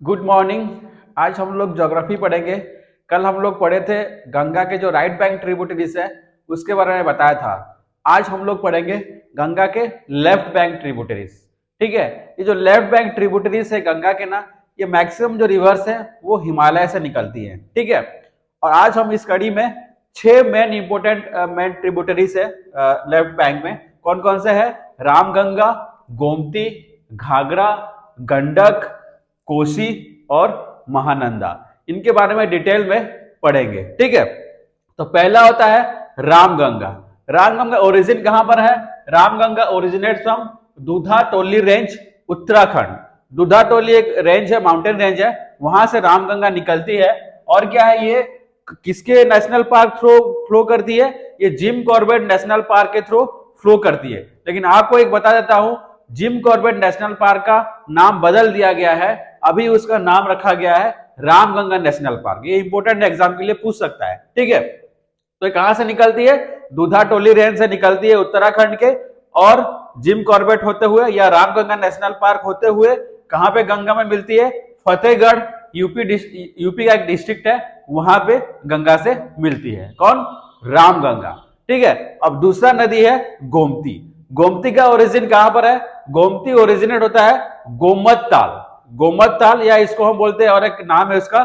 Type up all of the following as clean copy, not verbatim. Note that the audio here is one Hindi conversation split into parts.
Good morning. आज हम लोग ज्योग्राफी पढ़ेंगे। कल हम लोग पढ़े थे गंगा के जो राइट बैंक ट्रिब्यूटरीज है उसके बारे में बताया था। आज हम लोग पढ़ेंगे गंगा के लेफ्ट बैंक ट्रिब्यूटरीज। ठीक है, ये जो लेफ्ट बैंक ट्रिब्यूटरीज है गंगा के ना, ये मैक्सिमम जो रिवर्स है वो हिमालय से निकलती है। ठीक है, और आज हम इस कड़ी में 6 मेन इंपोर्टेंट मेन ट्रिब्यूटरीज है लेफ्ट बैंक में। कौन कौन से है? रामगंगा, गोमती, घाघरा, गंडक, कोसी और महानंदा। इनके बारे में डिटेल में पढ़ेंगे। ठीक है, तो पहला होता है रामगंगा। रामगंगा ओरिजिन कहां पर है? Ramganga originate from Dudha Toli range, Uttarakhand. दूधा टोली एक रेंज है, माउंटेन रेंज है, वहां से रामगंगा निकलती है। और क्या है ये? किसके नेशनल पार्क थ्रू फ्लो करती है? ये जिम कॉर्बेट नेशनल पार्क के थ्रू फ्लो करती है। लेकिन आपको एक बता देता हूं, जिम कॉर्बेट नेशनल पार्क का नाम बदल दिया गया है। अभी उसका नाम रखा गया है रामगंगा नेशनल पार्क। ये इंपोर्टेंट एग्जाम के लिए पूछ सकता है। ठीक है, तो ये कहां से निकलती है? दूधा टोली रेंज से निकलती है, उत्तराखंड के। और जिम कॉर्बेट होते हुए या रामगंगा नेशनल पार्क होते हुए कहां पे गंगा में मिलती है? फतेहगढ़, यूपी का एक डिस्ट्रिक्ट है, वहां पे गंगा से मिलती है। कौन? रामगंगा। ठीक है, अब दूसरा नदी है गोमती। गोमती का ओरिजिन कहां पर है? गोमती ओरिजिनेट होता है गोमत ताल। गोमत ताल, या इसको हम बोलते हैं, और एक नाम है उसका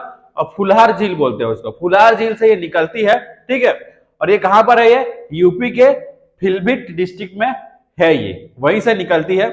फुलहार झील बोलते हैं उसको। फुलहार झील से ये निकलती है। ठीक है, और ये कहां पर है? ये यूपी के फिलभिट डिस्ट्रिक्ट में है, ये वहीं से निकलती है।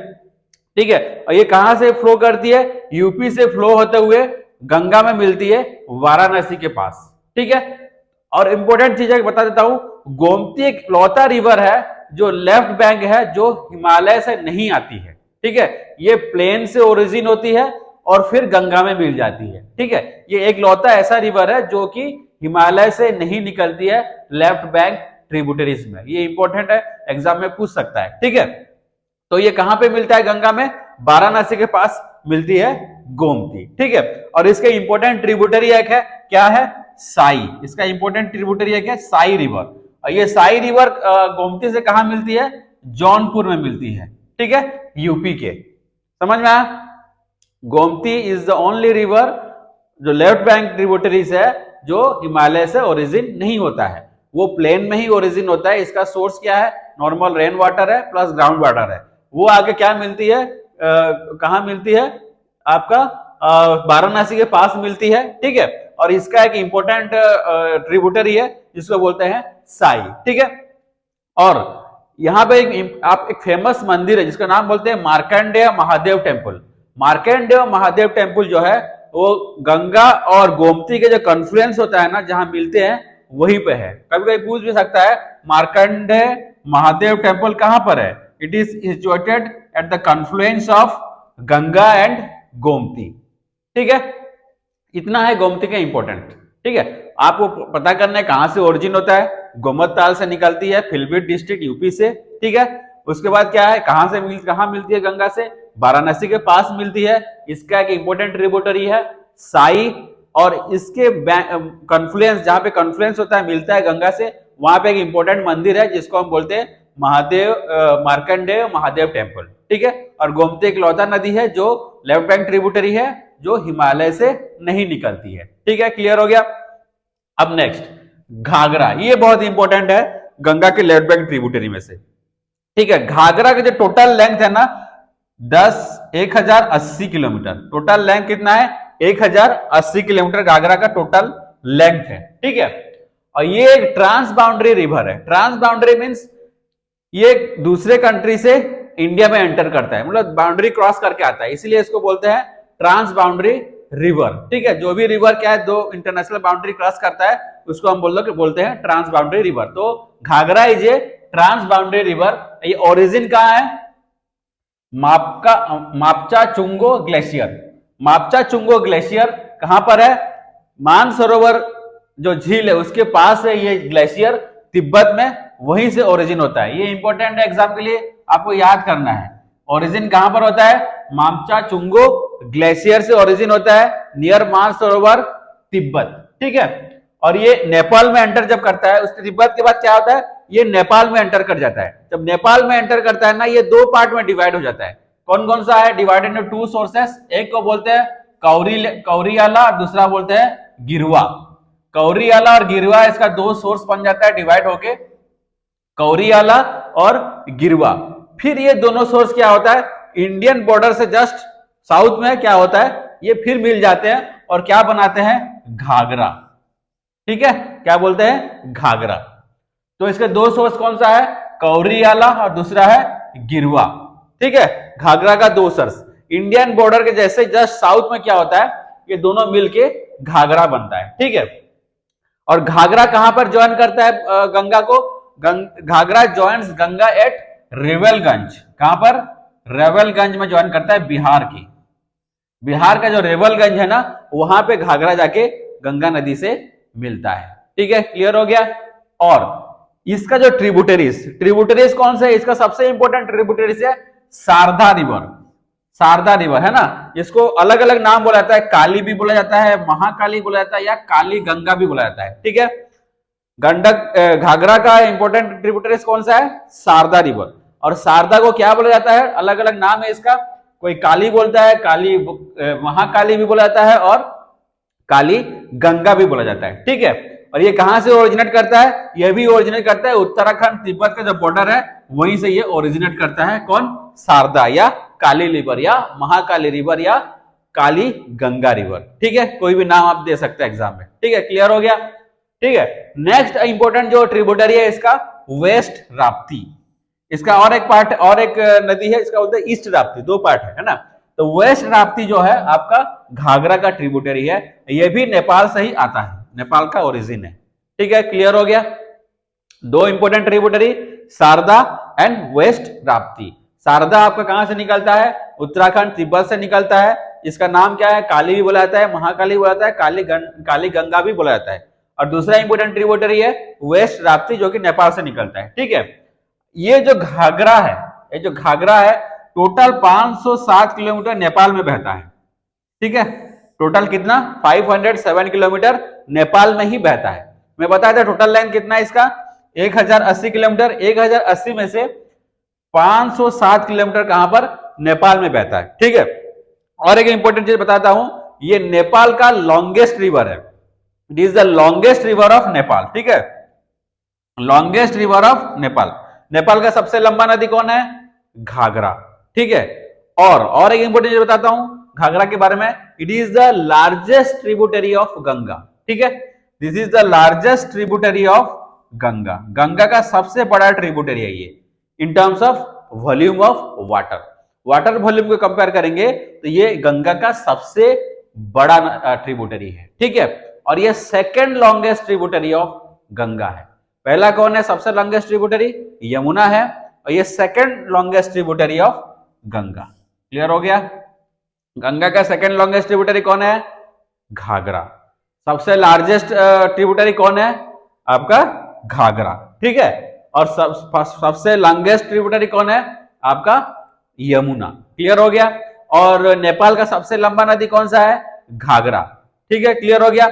ठीक है, और ये कहां से फ्लो करती है? यूपी से फ्लो होते हुए गंगा में मिलती है वाराणसी के पास। ठीक है, और इंपॉर्टेंट चीज बता देता हूं, गोमती एक लौता रिवर है जो लेफ्ट बैंक है जो हिमालय से नहीं आती है। ठीक है, ये प्लेन से ओरिजिन होती है और फिर गंगा में मिल जाती है। ठीक है, ये एक लौता ऐसा रिवर है जो कि हिमालय से नहीं निकलती है लेफ्ट बैंक ट्रिब्यूटरीज में। ये इंपॉर्टेंट है, एग्जाम में पूछ सकता है। ठीक है, तो ये कहां पे मिलता है गंगा में? वाराणसी के पास मिलती है गोमती। ठीक है, और इसके इंपॉर्टेंट ट्रिब्यूटरी एक है, क्या है? साई। इसका इंपॉर्टेंट ट्रिब्यूटरी एक है साई रिवर। और ये साई रिवर गोमती से कहां मिलती है? जौनपुर में मिलती है। ठीक है, यूपी के। समझ में आया? Gomti is the only river जो लेफ्ट बैंक ट्रिब्यूटरीज है जो हिमालय से ओरिजिन नहीं होता है, वो प्लेन में ही ओरिजिन होता है। इसका सोर्स क्या है? नॉर्मल रेन वाटर है प्लस ग्राउंड वाटर है। वो आगे क्या मिलती है? कहां मिलती है? आपका वाराणसी के पास मिलती है। ठीक है, और इसका एक इंपॉर्टेंट ट्रिब्यूटरी है जिसको बोलते हैं साई। ठीक है, और यहां पे एक फेमस मंदिर है जिसका नाम बोलते हैं मार्कंडेय महादेव टेम्पल। मार्कंडेय महादेव टेम्पल जो है वो गंगा और गोमती के जो कॉन्फ्लुएंस होता है ना, जहां मिलते हैं वहीं पे है। कभी कभी पूछ भी सकता है मार्कंडेय महादेव टेम्पल कहां पर है? It is situated at the Confluence of Ganga and Gomti. ठीक है, इतना है गोमती का इंपॉर्टेंट। ठीक है, आपको पता करना है कहां से ओरिजिन होता है। गोमत ताल से निकलती है, फिलभिट डिस्ट्रिक्ट यूपी से। ठीक है, उसके बाद क्या है? कहां मिलती है गंगा से? वाराणसी के पास मिलती है। इसका एक इंपॉर्टेंट ट्रिब्यूटरी है साई। और इसके कॉन्फ्लुएंस, जहां पे कॉन्फ्लुएंस होता है, मिलता है गंगा से, वहां पे एक इंपॉर्टेंट मंदिर है जिसको हम बोलते हैं मार्कंडेय महादेव टेम्पल। ठीक है, और गोमती एक लौता नदी है जो लेफ्ट बैंक ट्रिब्यूटरी है जो हिमालय से नहीं निकलती है। ठीक है, क्लियर हो गया? अब नेक्स्ट घाघरा। ये बहुत इंपॉर्टेंट है गंगा के लेफ्ट बैंक ट्रिब्यूटरी में से। ठीक है, घाघरा का जो टोटल लेंथ है ना 1080 किलोमीटर। टोटल लेंथ कितना है? 1080 किलोमीटर घाघरा का टोटल लेंथ है। ठीक है, और ये एक ट्रांस बाउंड्री रिवर है। ट्रांस बाउंड्री मींस ये दूसरे कंट्री से इंडिया में एंटर करता है, मतलब बाउंड्री क्रॉस करके आता है, इसीलिए इसको बोलते हैं ट्रांस बाउंड्री रिवर। ठीक है, जो भी रिवर क्या है, दो इंटरनेशनल बाउंड्री क्रॉस करता है उसको हम बोलते हैं ट्रांस बाउंड्री रिवर। तो Ghaghara is a trans boundary river. ये ओरिजिन कहां है? मापचा चुंगो ग्लेशियर। मापचा चुंगो ग्लेशियर कहां पर है? मानसरोवर जो झील है उसके पास है ये ग्लेशियर, तिब्बत में, वहीं से ओरिजिन होता है। ये इंपॉर्टेंट है एग्जाम के लिए, आपको याद करना है। ओरिजिन कहां पर होता है? मामचा चुंगो ग्लेशियर से ओरिजिन होता है, नियर मानसरोवर, तिब्बत। ठीक है, और ये नेपाल में एंटर जब करता है, उसके तिब्बत के बाद क्या होता है? ये नेपाल में एंटर कर जाता है। जब नेपाल में एंटर करता है ना, ये दो पार्ट में डिवाइड हो जाता है। कौन कौन सा है? Divided into two sources. एक को बोलते हैं कौरियाला और दूसरा बोलते हैं गिरवा। कौरियाला और गिरवा, इसका दो सोर्स बन जाता है डिवाइड होके, कौरियाला और गिरवा। फिर ये दोनों सोर्स क्या होता है, इंडियन बॉर्डर से जस्ट साउथ में क्या होता है, ये फिर मिल जाते हैं और क्या बनाते हैं, घाघरा। ठीक है, क्या बोलते हैं, घाघरा। तो इसके दो सोर्स कौन सा है, कौरियाला और दूसरा है गिरवा। ठीक है, घाघरा का दो सोर्स, इंडियन बॉर्डर के जैसे जस्ट साउथ में क्या होता है, ये दोनों मिलके घाघरा बनता है। ठीक है, और घाघरा कहां पर ज्वाइन करता है गंगा को, घाघरा ज्वाइंस गंगा एट रेवलगंज। कहां पर, रेवलगंज में ज्वाइन करता है, बिहार की, बिहार का जो रेवलगंज है ना, वहां पे घाघरा जाके गंगा नदी से मिलता है। ठीक है, क्लियर हो गया। और इसका जो ट्रिब्यूटरीज कौन सा है, इसका सबसे इंपॉर्टेंट ट्रिब्यूटरीज है शारदा रिवर। शारदा रिवर है ना, इसको अलग अलग नाम बोला जाता है, काली भी बोला जाता है, महाकाली बोला जाता है, या काली गंगा भी बोला जाता है। ठीक है, गंडक घाघरा का इंपॉर्टेंट ट्रिब्यूटरीज कौन सा है, शारदा रिवर। और शारदा को क्या बोला जाता है, अलग अलग नाम है इसका, कोई काली बोलता है, काली महाकाली भी बोला जाता है, और काली गंगा भी बोला जाता है। ठीक है, और ये कहां से ओरिजिनेट करता है, ये भी ओरिजिनेट करता है उत्तराखंड तिब्बत का जो बॉर्डर है वहीं से ये ओरिजिनेट करता है। कौन, शारदा या काली रिवर या महाकाली रिवर या काली गंगा रिवर। ठीक है, कोई भी नाम आप दे सकते हैं एग्जाम में। ठीक है, क्लियर हो गया। ठीक है, नेक्स्ट इंपॉर्टेंट जो ट्रिब्यूटरी है इसका वेस्ट राप्ती। इसका और एक पार्ट, और एक नदी है, इसका बोलते हैं ईस्ट राप्ती, दो पार्ट है ना। तो वेस्ट राप्ती जो है आपका घाघरा का ट्रिब्यूटरी है, ये भी नेपाल से ही आता है, नेपाल का ओरिजिन है। ठीक है, क्लियर हो गया। दो important tributary Sharda and west Rapti. Sharda आपका कहां से निकलता है, उत्तराखंड तिब्बत से निकलता है। इसका नाम क्या है, काली भी बोला जाता है, महाकाली बोला जाता है, काली गंगा भी बोला जाता है। और दूसरा इंपॉर्टेंट ट्रिब्यूटरी है वेस्ट राप्ती, जो कि नेपाल से निकलता है। ठीक है, ये जो घाघरा है, ये जो घाघरा है टोटल 507 किलोमीटर नेपाल में बहता है। ठीक है, टोटल कितना, 507 किलोमीटर नेपाल में ही बहता है। मैं बताया था टोटल लेंथ कितना है इसका, 1080 किलोमीटर। 1080 में से 507 किलोमीटर कहां पर, नेपाल में बहता है। ठीक है, और एक इंपॉर्टेंट चीज बताता हूं, ये नेपाल का लॉन्गेस्ट रिवर है, it is the longest river of Nepal. ठीक है, longest river of Nepal. Nepal का सबसे लंबा नदी कौन है, घाघरा। ठीक है, और एक इंपॉर्टेंट चीज बताता हूं घाघरा के बारे में, it is the largest tributary of Ganga. ठीक है, this is the largest tributary of Ganga. Ganga का सबसे बड़ा ट्रिब्यूटरी है ये, in terms of volume of water volume को कंपेयर करेंगे तो ये गंगा का सबसे बड़ा ट्रिब्यूटरी है। ठीक है, और ये second longest tributary of Ganga है। पहला कौन है, सबसे लॉन्गेस्ट ट्रिब्यूटरी यमुना है, और ये second longest tributary of Ganga. Clear हो गया। गंगा का सेकेंड लॉन्गेस्ट ट्रिब्यूटरी कौन है, घाघरा। सबसे लार्जेस्ट ट्रिब्यूटरी कौन है, आपका घाघरा। ठीक है, और सबसे लॉन्गेस्ट ट्रिब्यूटरी कौन है, आपका यमुना। क्लियर हो गया। और नेपाल का सबसे लंबा नदी कौन सा है, घाघरा। ठीक है, क्लियर हो गया।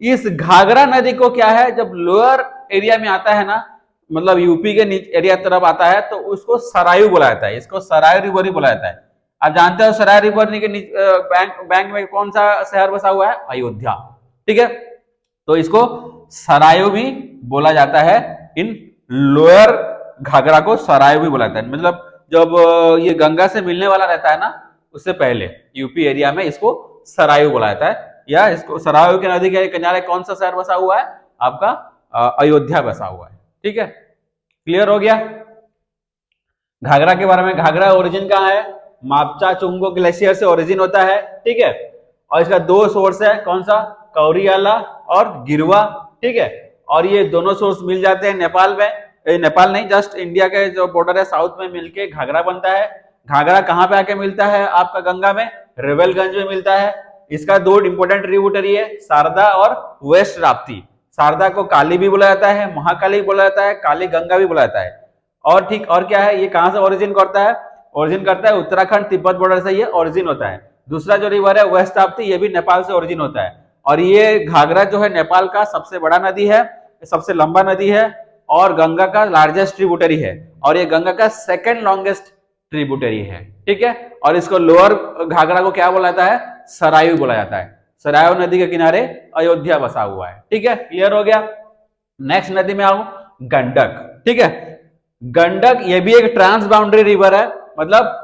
इस घाघरा नदी को क्या है, जब लोअर एरिया में आता है ना, मतलब यूपी के एरिया तरफ आता है, तो उसको सरायू बोला जाता है, इसको सराय रिवर ही बोला जाता है। आप जानते हो सराय रिवर के बैंक में कौन सा शहर बसा हुआ है, अयोध्या। ठीक है, तो इसको सरायू भी बोला जाता है, इन लोअर घाघरा को सरायू भी बोला जाता है। मतलब जब ये गंगा से मिलने वाला रहता है ना, उससे पहले यूपी एरिया में इसको सरायू बोला जाता है, या इसको सरायू के नदी के किनारे कौन सा शहर बसा हुआ है, आपका अयोध्या बसा हुआ है। ठीक है, क्लियर हो गया। घाघरा के बारे में, घाघरा ओरिजिन कहां है, मापचा चुंगो ग्लेशियर से ओरिजिन होता है। ठीक है, और इसका दो सोर्स है, कौन सा, कौरियाला और गिरवा। ठीक है, और ये दोनों सोर्स मिल जाते हैं नेपाल में, नेपाल नहीं, जस्ट इंडिया के जो बॉर्डर है साउथ में मिलके घाघरा बनता है। घाघरा कहां पे आके मिलता है, आपका गंगा में रेवलगंज में मिलता है। इसका दो इंपोर्टेंट ट्रिब्यूटरी है, शारदा और वेस्ट राप्ती। शारदा को काली भी बोला जाता है, महाकाली बोला जाता है, काली गंगा भी बोला जाता है। और ठीक, और क्या है, ये कहां से ओरिजिन करता है, ओरिजिन करता है उत्तराखंड तिब्बत बॉर्डर से ये ओरिजिन होता है। दूसरा जो रिवर है वेस्ट राप्ती, ये भी नेपाल से ओरिजिन होता है। और ये घाघरा जो है नेपाल का सबसे बड़ा नदी है, सबसे लंबा नदी है, और गंगा का लार्जेस्ट ट्रिब्यूटरी है, और ये गंगा का सेकेंड लॉन्गेस्ट ट्रिब्यूटरी है, ठीक है। और इसको लोअर घाघरा को क्या बोला जाता है, सरायू बोला जाता है। सरायू नदी के किनारे अयोध्या बसा हुआ है, ठीक है, क्लियर हो गया। नेक्स्ट नदी में आऊं, गंडक, ठीक है। गंडक ये भी एक ट्रांस बाउंड्री रिवर है, मतलब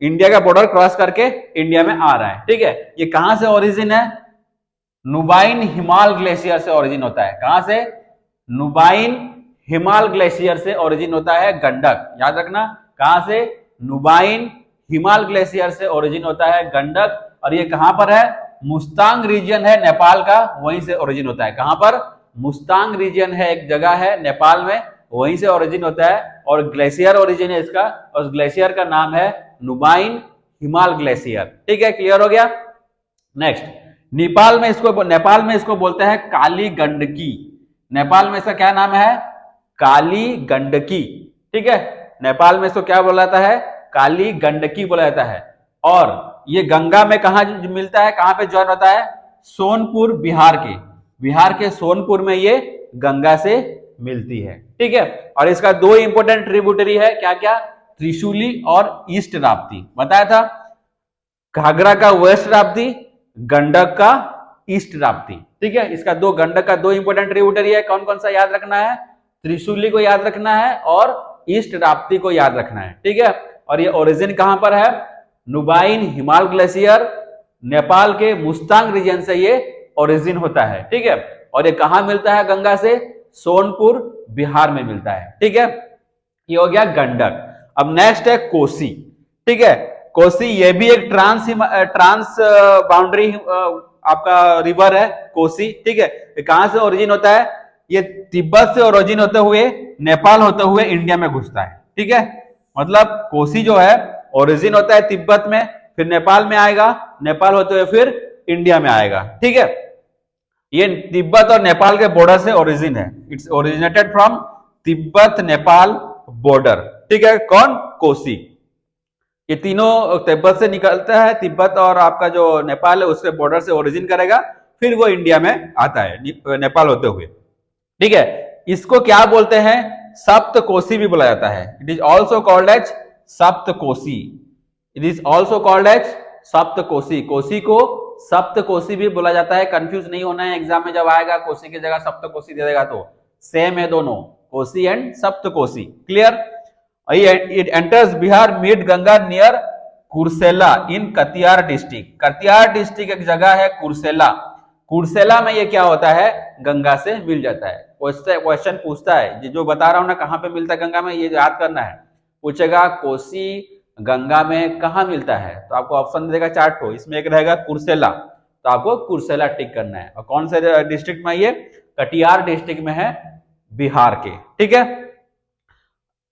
इंडिया का बॉर्डर क्रॉस करके इंडिया में आ रहा है, ठीक है। ये कहां से ओरिजिन है, नुबाइन हिमाल ग्लेशियर से ओरिजिन होता है। कहां से, नुबाइन हिमाल ग्लेशियर से ओरिजिन होता है गंडक, याद रखना। कहां से, नुबाइन हिमाल ग्लेशियर से ओरिजिन होता है गंडक। और ये कहां पर है, मुस्तांग रीजन है नेपाल का, वहीं से ओरिजिन होता है। कहां पर, मुस्तांग रीजन है, एक जगह है नेपाल में, वहीं से ओरिजिन होता है। और ग्लेशियर ओरिजिन है इसका, और ग्लेशियर का नाम है नुबाइन हिमाल ग्लेशियर, ठीक है, क्लियर हो गया। नेक्स्ट, नेपाल में इसको बोलते हैं काली गंडकी। नेपाल में इसका क्या नाम है, काली गंडकी, ठीक है। नेपाल में इसको क्या बोला जाता है, काली गंडकी बोला जाता है। और ये गंगा में कहा मिलता है, कहां पे ज्वाइन होता है, सोनपुर, बिहार के सोनपुर में ये गंगा से मिलती है, ठीक है। और इसका दो इंपोर्टेंट ट्रिब्यूटरी है, क्या क्या, त्रिशूली और ईस्ट राप्ती, बताया था। घाघरा का वेस्ट राप्ती, गंडक का ईस्ट राप्ती, ठीक है। इसका गंडक का दो इंपोर्टेंट ट्रिब्यूटरी है, कौन कौन सा याद रखना है, त्रिशूली को याद रखना है और ईस्ट राप्ती को याद रखना है, ठीक है। और ये ओरिजिन कहां पर है, नुबाइन हिमाल ग्लेशियर, नेपाल के मुस्तांग रीजन से ये ओरिजिन होता है, ठीक है। और ये कहां मिलता है गंगा से, सोनपुर, बिहार में मिलता है, ठीक है। ये हो गया गंडक। अब नेक्स्ट है कोसी, ठीक है। कोसी ये भी एक ट्रांस बाउंड्री आपका रिवर है कोसी, ठीक है। ये कहां से ओरिजिन होता है, ये तिब्बत से ओरिजिन होते हुए नेपाल होते हुए इंडिया में घुसता है, ठीक है। मतलब कोसी जो है ओरिजिन होता है तिब्बत में, फिर नेपाल में आएगा, नेपाल होते हुए फिर इंडिया में आएगा, ठीक है। ये तिब्बत और नेपाल के बॉर्डर से ओरिजिन है, it's originated from Tibet Nepal border, ठीक है। कौन, कोसी। ये तीनों तिब्बत से निकलता है, तिब्बत और आपका जो नेपाल है उसके बॉर्डर से ओरिजिन करेगा, फिर वो इंडिया में आता है नेपाल होते हुए, ठीक है। इसको क्या बोलते हैं, सप्त कोसी भी बोला जाता है। It is also called as Sapta Kosi, it is also called as Sapta Kosi. Kosi को सप्त कोसी भी बोला जाता है, कंफ्यूज नहीं होना है, एग्जाम में जब आएगा कोसी की जगह सप्त कोसी दे देगा तो सेम है दोनों, कोसी एंड सप्त Kosi, clear. It enters Bihar mid Ganga near Kursela in Katihar district. Katihar district एक जगह है कुर्सेला, कुर्सेला में ये क्या होता है, गंगा से मिल जाता है। क्वेश्चन पूछता है, जो बता रहा हूं ना कहां पे मिलता है गंगा में, ये याद करना है। पूछेगा कोसी गंगा में कहां मिलता है, तो आपको ऑप्शन देगा 4 ठो, इसमें एक रहेगा कुर्सेला, तो आपको कुर्सेला टिक करना है। और कौन से डिस्ट्रिक्ट में, ये कटिहार डिस्ट्रिक्ट में है, बिहार के, ठीक है।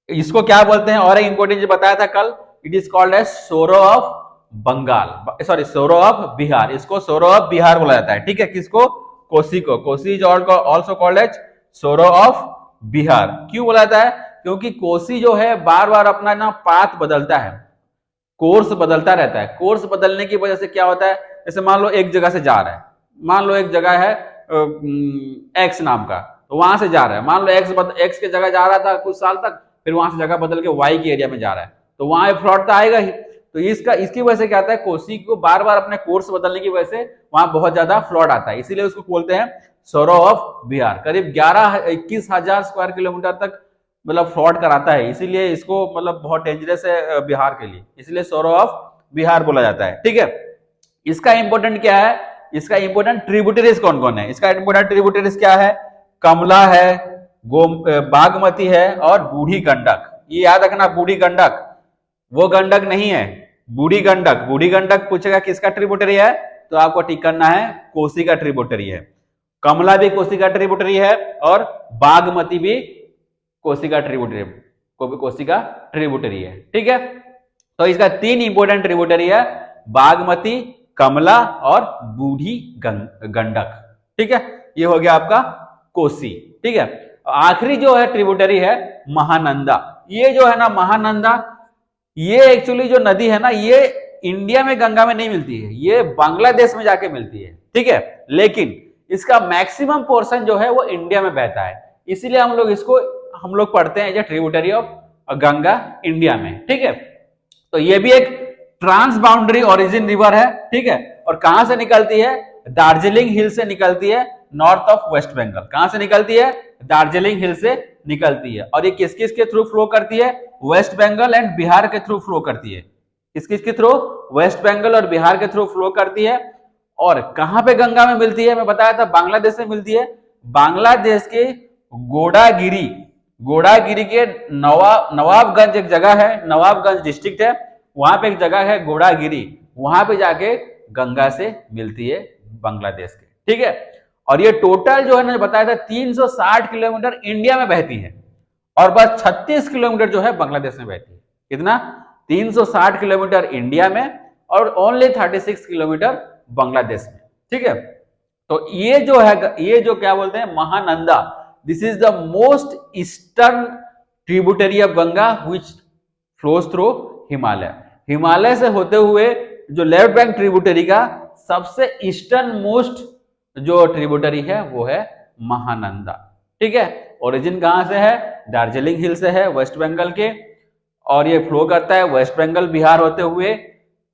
इसको क्या बोलते हैं, और एक इंपोर्टेंट जो बताया था कल, it is called as sorrow of Bengal, sorry sorrow of Bihar. इसको सोरो ऑफ बिहार बोला जाता है, ठीक है। किसको, कोसी को। Kosi is also called as sorrow of Bihar. क्यों बोला जाता है, क्योंकि कोसी जो है बार बार अपना ना पाथ बदलता है, कोर्स बदलता रहता है। कोर्स बदलने की वजह से क्या होता है, जैसे मान लो एक जगह से जा रहा है, मान लो एक जगह है एक्स नाम का, तो वहां से जा रहा है, मान लो एक्स के जगह जा रहा था कुछ साल तक, फिर वहां से जगह बदल के वाई के एरिया में जा रहा है, तो वहां फ्लड तो आएगा ही। तो इसकी वजह से क्या आता है, कोसी को बार बार अपने कोर्स बदलने की वजह से वहां बहुत ज्यादा फ्लड आता है, इसीलिए उसको बोलते हैं सोरो ऑफ बिहार। करीब 21,000 स्क्वायर किलोमीटर तक मतलब फ्लड कराता है, इसीलिए इसको मतलब बहुत डेंजरस है बिहार के लिए, इसलिए सोरो ऑफ बिहार बोला जाता है, ठीक है। इसका इंपोर्टेंट क्या है, इसका इंपोर्टेंट ट्रिब्यूटरीज कौन कौन है, इसका इंपोर्टेंट ट्रिब्यूटरीज क्या है, कमला है, बागमती है और बूढ़ी गंडक। ये याद रखना, बूढ़ी गंडक वो गंडक नहीं है, बूढ़ी गंडक। बूढ़ी गंडक पूछेगा किसका ट्रिब्यूटरी है, तो आपको टिक करना है कोसी का ट्रिब्यूटरी है। कमला भी कोसी का ट्रिब्यूटरी है और बागमती भी कोसी का ट्रिब्यूटरी है, ठीक है। तो इसका 3 इंपोर्टेंट ट्रिब्यूटरी है, बागमती, कमला और बूढ़ी गंडक, ठीक है। ये हो गया आपका कोसी, ठीक है। आखिरी जो है ट्रिब्यूटरी है महानंदा। ये जो है ना महानंदा, ये एक्चुअली जो नदी है ना, ये इंडिया में गंगा में नहीं मिलती है, ये बांग्लादेश में जाके मिलती है, ठीक है। लेकिन इसका मैक्सिमम पोर्शन जो है वो इंडिया में बहता है, इसीलिए हम लोग पढ़ते हैं जो ट्रिब्यूटरी ऑफ गंगा इंडिया में, ठीक है। तो ये भी एक ट्रांस बाउंड्री ओरिजिन रिवर है, ठीक है। और कहां से निकलती है? दार्जिलिंग हिल से निकलती है, नॉर्थ ऑफ वेस्ट बंगाल। कहां से निकलती है? दार्जिलिंग हिल से निकलती है। और ये किस किस के थ्रू फ्लो करती है? वेस्ट बंगाल एंड बिहार के थ्रू फ्लो करती है। किस किस के थ्रू? वेस्ट बंगाल और बिहार के थ्रू फ्लो करती है। और कहां पे गंगा में मिलती है? मैं बताया था बांग्लादेश में मिलती है। बांग्लादेश के गोडागिरी, गोडागिरी के नवाबगंज एक जगह है, नवाबगंज डिस्ट्रिक्ट है, वहां पे एक जगह है गोडागिरी, वहां पे जाके गंगा से मिलती है बांग्लादेश के, ठीक है। और ये टोटल जो है ना बताया था 360 किलोमीटर इंडिया में बहती है और बस 36 किलोमीटर जो है बांग्लादेश में बहती है। कितना? 360 किलोमीटर इंडिया में और ओनली 36 किलोमीटर बांग्लादेश में, ठीक है। तो ये जो है, ये जो क्या बोलते हैं, Mahananda, this is the most eastern tributary of Ganga which flows through Himalaya. Himalaya से होते हुए जो लेफ्ट बैंक ट्रिब्यूटरी का सबसे ईस्टर्न मोस्ट जो ट्रिब्यूटरी है वो है महानंदा, ठीक है। ओरिजिन कहां से है? दार्जिलिंग हिल से है, वेस्ट बंगाल के। और ये फ्लो करता है वेस्ट बंगाल बिहार होते हुए,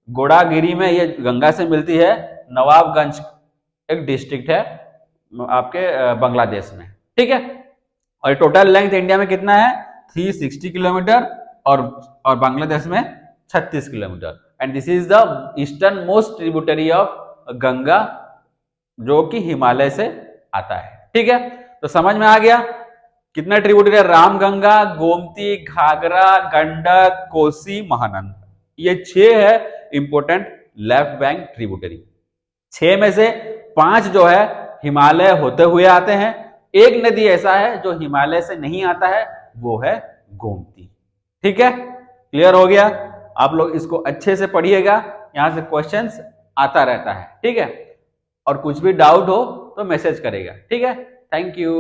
गोडागिरी में ये गंगा से मिलती है, नवाबगंज एक डिस्ट्रिक्ट है आपके बांग्लादेश में, ठीक है। और टोटल लेंथ इंडिया में कितना है? 360 किलोमीटर और बांग्लादेश में 36 kilometre. And this is the eastern most tributary of Ganga जो कि हिमालय से आता है, ठीक है। तो समझ में आ गया कितना ट्रिब्यूटरी है? रामगंगा, गोमती, घाघरा, गंडक, कोसी, महानंदा, ये 6 है इंपोर्टेंट लेफ्ट बैंक ट्रिब्यूटरी। 6 में से 5 जो है हिमालय होते हुए आते हैं। एक नदी ऐसा है जो हिमालय से नहीं आता है, वो है गोमती, ठीक है। क्लियर हो गया? आप लोग इसको अच्छे से पढ़िएगा, यहां से क्वेश्चंस आता रहता है, ठीक है। और कुछ भी डाउट हो तो मैसेज करेगा, ठीक है। Thank you.